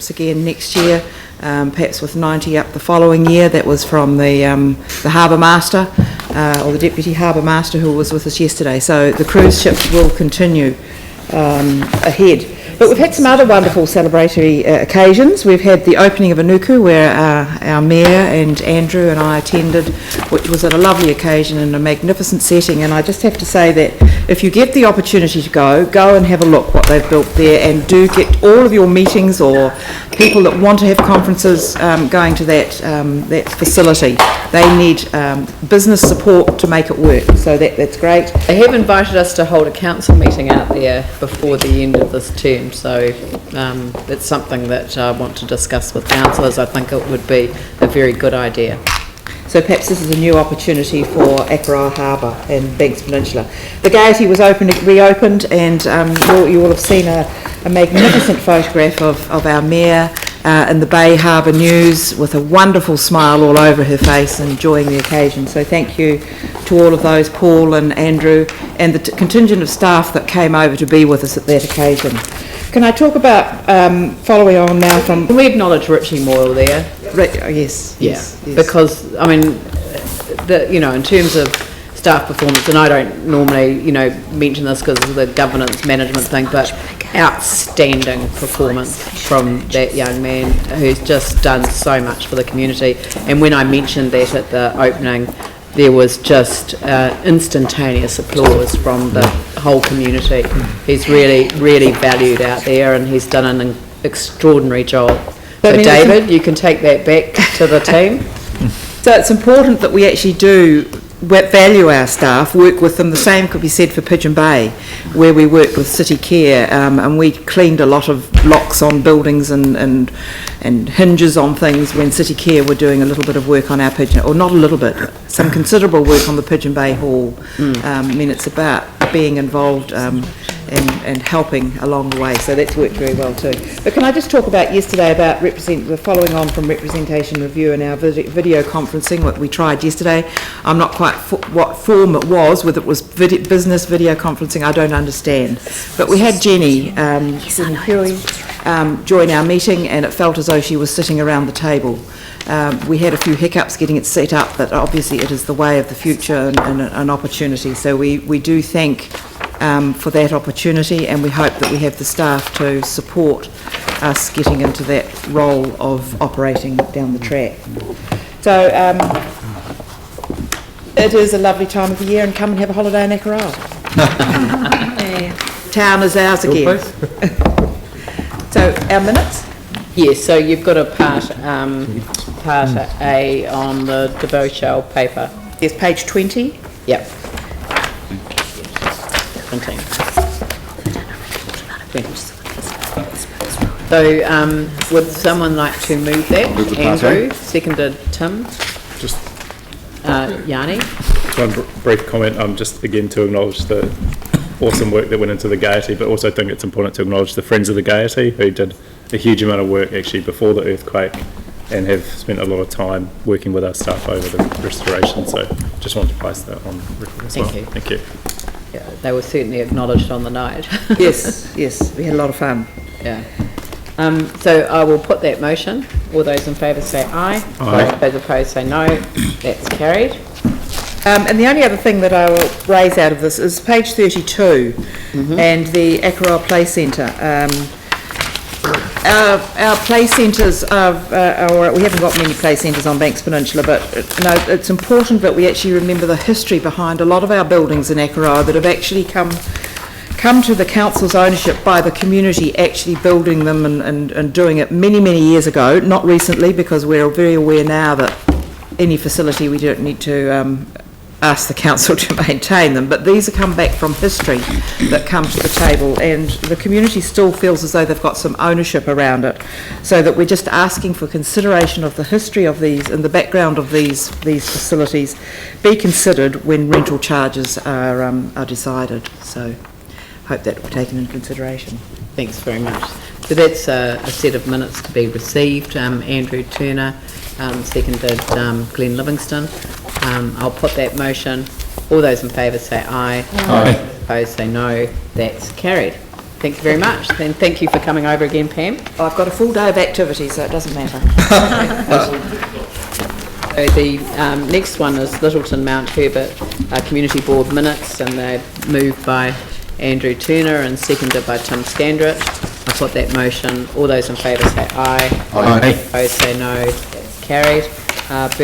trips again next year, perhaps with 90 up the following year. That was from the Harbour Master, or the Deputy Harbour Master, who was with us yesterday. So the cruise ships will continue ahead. But we've had some other wonderful celebratory occasions. We've had the opening of Anuku, where our Mayor and Andrew and I attended, which was a lovely occasion in a magnificent setting. And I just have to say that if you get the opportunity to go and have a look what they've built there, and do get all of your meetings or people that want to have conferences going to that facility. They need business support to make it work, so that's great. They have invited us to hold a council meeting out there before the end of this term, so it's something that I want to discuss with councillors. I think it would be a very good idea. So perhaps this is a new opportunity for Akaroa Harbour and Banks Peninsula. The Gaiety was reopened, and you will have seen a magnificent photograph of our Mayor in the Bay Harbour News with a wonderful smile all over her face, enjoying the occasion. So thank you to all of those, Paul and Andrew, and the contingent of staff that came over to be with us at that occasion. Can I talk about, following on now from... Can we acknowledge Richie Moyle there? Yes. Because, I mean, in terms of staff performance, and I don't normally, mention this because of the governance management thing, but outstanding performance from that young man who's just done so much for the community. And when I mentioned that at the opening, there was just instantaneous applause from the whole community. He's really, really valued out there, and he's done an extraordinary job. So David, you can take that back to the team. So it's important that we actually do value our staff, work with them. The same could be said for Pigeon Bay, where we worked with City Care, and we cleaned a lot of locks on buildings and hinges on things when City Care were doing a little bit of work on our Pigeon, or not a little bit, some considerable work on the Pigeon Bay Hall. I mean, it's about being involved and helping along the way, so that's worked very well too. But can I just talk about yesterday about following on from representation review and our video conferencing, what we tried yesterday. I'm not quite what form it was, whether it was business video conferencing, I don't understand. But we had Jenny join our meeting, and it felt as though she was sitting around the table. We had a few hiccups getting it set up, but obviously it is the way of the future and an opportunity. So we do thank for that opportunity, and we hope that we have the staff to support us getting into that role of operating down the track. So it is a lovely time of the year, and come and have a holiday in Akaroa. Town is ours again. So our minutes? Yes, so you've got a part A on the DeVoe paper. Yes, page 20. Yep. So would someone like to move that? Andrew, seconded Tim. Just Yanni. one brief comment, just again to acknowledge the awesome work that went into the Gaiety, but also think it's important to acknowledge the Friends of the Gaiety, who did a huge amount of work actually before the earthquake and have spent a lot of time working with our staff over the restoration. So just wanted to place that on record as well. Thank you. Yeah, they were certainly acknowledged on the night. Yes, we had a lot of fun. Yeah. So I will put that motion. All those in favour say aye. Aye. Those opposed say no. That's carried. And the only other thing that I will raise out of this is page 32 and the Akaroa Play Centre. Our play centres we haven't got many play centres on Banks Peninsula, but it's important that we actually remember the history behind a lot of our buildings in Akaroa that have actually come to the council's ownership by the community actually building them and doing it many years ago, not recently, because we're very aware now that any facility we don't need to ask the council to maintain them, but these have come back from history that come to the table, and the community still feels as though they've got some ownership around it, so that we're just asking for consideration of the history of these and the background of these facilities be considered when rental charges are decided. So hope that will be taken into consideration. Thanks very much. So that's a set of minutes to be received. Andrew Turner, seconded Glenn Livingston. I'll put that motion. All those in favour say aye. Aye. Opposed say no. That's carried. Thank you very much. Then thank you for coming over again, Pam. I've got a full day of activity, so it doesn't matter. So the next one is Lyttelton Mount Herbert Community Board minutes, and they're moved by Andrew Turner and seconded by Tim Scandrett. I put that motion. All those in favour say aye. Aye. Opposed say no. That's carried.